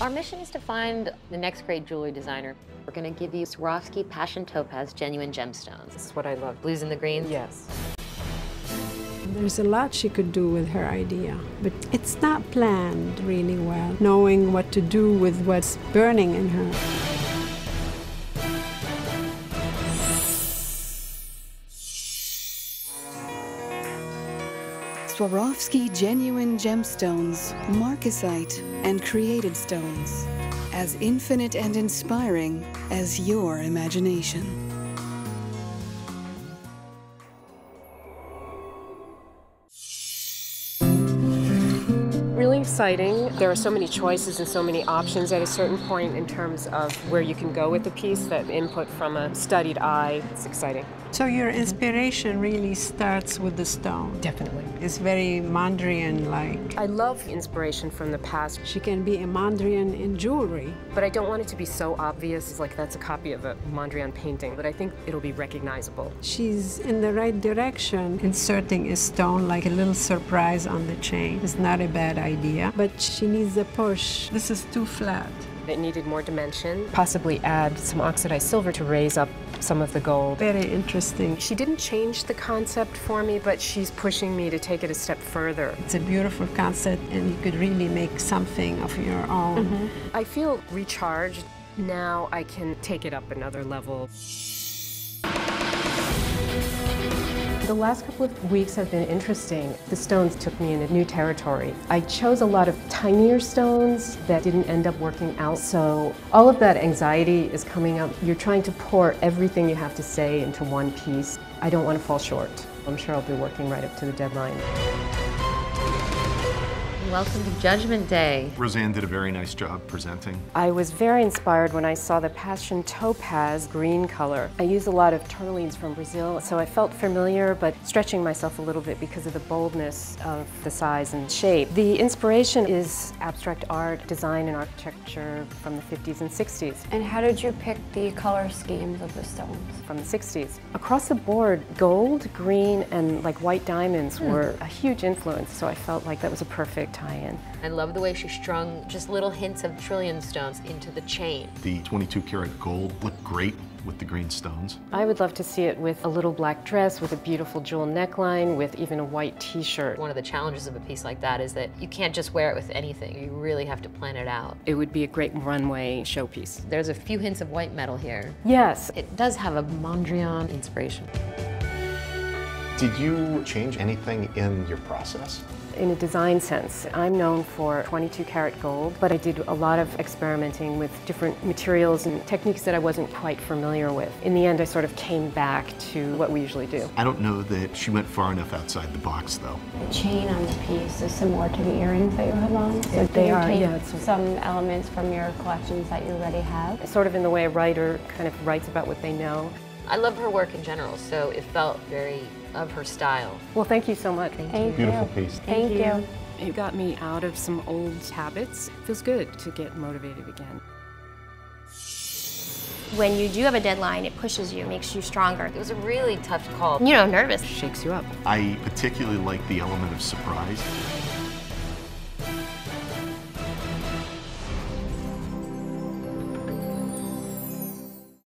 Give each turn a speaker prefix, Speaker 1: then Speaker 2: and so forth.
Speaker 1: Our mission is to find the next great jewelry designer. We're going to give you Swarovski Passion Topaz genuine gemstones.
Speaker 2: This is what I love.
Speaker 1: Blues and the greens?
Speaker 2: Yes.
Speaker 3: There's a lot she could do with her idea, but it's not planned really well, knowing what to do with what's burning in her.
Speaker 4: Swarovski genuine gemstones, marcasite, and created stones, as infinite and inspiring as your imagination.
Speaker 2: Really exciting. There are so many choices and so many options at a certain point in terms of where you can go with the piece, that input from a studied eye. It's exciting.
Speaker 3: So your inspiration really starts with the stone.
Speaker 2: Definitely.
Speaker 3: It's very Mondrian-like.
Speaker 2: I love inspiration from the past,
Speaker 3: She can be a Mondrian in jewelry.
Speaker 2: but I don't want it to be so obvious, it's like that's a copy of a Mondrian painting, but I think it'll be recognizable.
Speaker 3: She's in the right direction. Inserting a stone like a little surprise on the chain is not a bad idea, but she needs a push. This is too flat.
Speaker 2: It needed more dimension, possibly add some oxidized silver to raise up some of the gold.
Speaker 3: Very interesting.
Speaker 2: She didn't change the concept for me, but she's pushing me to take it a step further.
Speaker 3: It's a beautiful concept, and you could really make something of your own.
Speaker 2: I feel recharged. Now I can take it up another level. The last couple of weeks have been interesting. The stones took me into new territory. I chose a lot of tinier stones that didn't end up working out, so all of that anxiety is coming up. You're trying to pour everything you have to say into one piece. I don't want to fall short. I'm sure I'll be working right up to the deadline.
Speaker 1: Welcome to Judgment Day.
Speaker 5: Rosanne did a very nice job presenting.
Speaker 2: I was very inspired when I saw the Passion Topaz green color. I use a lot of tourmalines from Brazil, so I felt familiar, but stretching myself a little bit because of the boldness of the size and shape. The inspiration is abstract art, design, and architecture from the 50s and 60s.
Speaker 6: And how did you pick the color schemes of the stones?
Speaker 2: From the 60s. Across the board, gold, green, and like white diamonds were a huge influence, so I felt like that was a perfect tie-in.
Speaker 1: I love the way she strung just little hints of trillium stones into the chain.
Speaker 5: The 22 karat gold looked great with the green stones.
Speaker 2: I would love to see it with a little black dress, with a beautiful jewel neckline, with even a white t-shirt.
Speaker 1: One of the challenges of a piece like that is that you can't just wear it with anything. You really have to plan it out.
Speaker 2: It would be a great runway showpiece.
Speaker 1: There's a few hints of white metal here.
Speaker 2: Yes.
Speaker 1: It does have a Mondrian inspiration.
Speaker 5: Did you change anything in your process?
Speaker 2: In a design sense, I'm known for 22 karat gold, but I did a lot of experimenting with different materials and techniques that I wasn't quite familiar with. In the end, I sort of came back to what we usually do.
Speaker 5: I don't know that she went far enough outside the box, though.
Speaker 6: The chain on the piece is similar to the earrings that you have on. So
Speaker 2: They are,
Speaker 6: take
Speaker 2: yeah.
Speaker 6: some elements from your collections that you already have.
Speaker 2: Sort of in the way a writer kind of writes about what they know.
Speaker 1: I love her work in general, so it felt very of her style.
Speaker 2: Well, thank you so much.
Speaker 6: Thank you.
Speaker 5: Beautiful piece.
Speaker 6: Thank you.
Speaker 2: It got me out of some old habits. Feels good to get motivated again.
Speaker 7: When you do have a deadline, it pushes you, makes you stronger.
Speaker 1: It was a really tough call.
Speaker 7: You know, nervous.
Speaker 2: Shakes you up.
Speaker 5: I particularly like the element of surprise.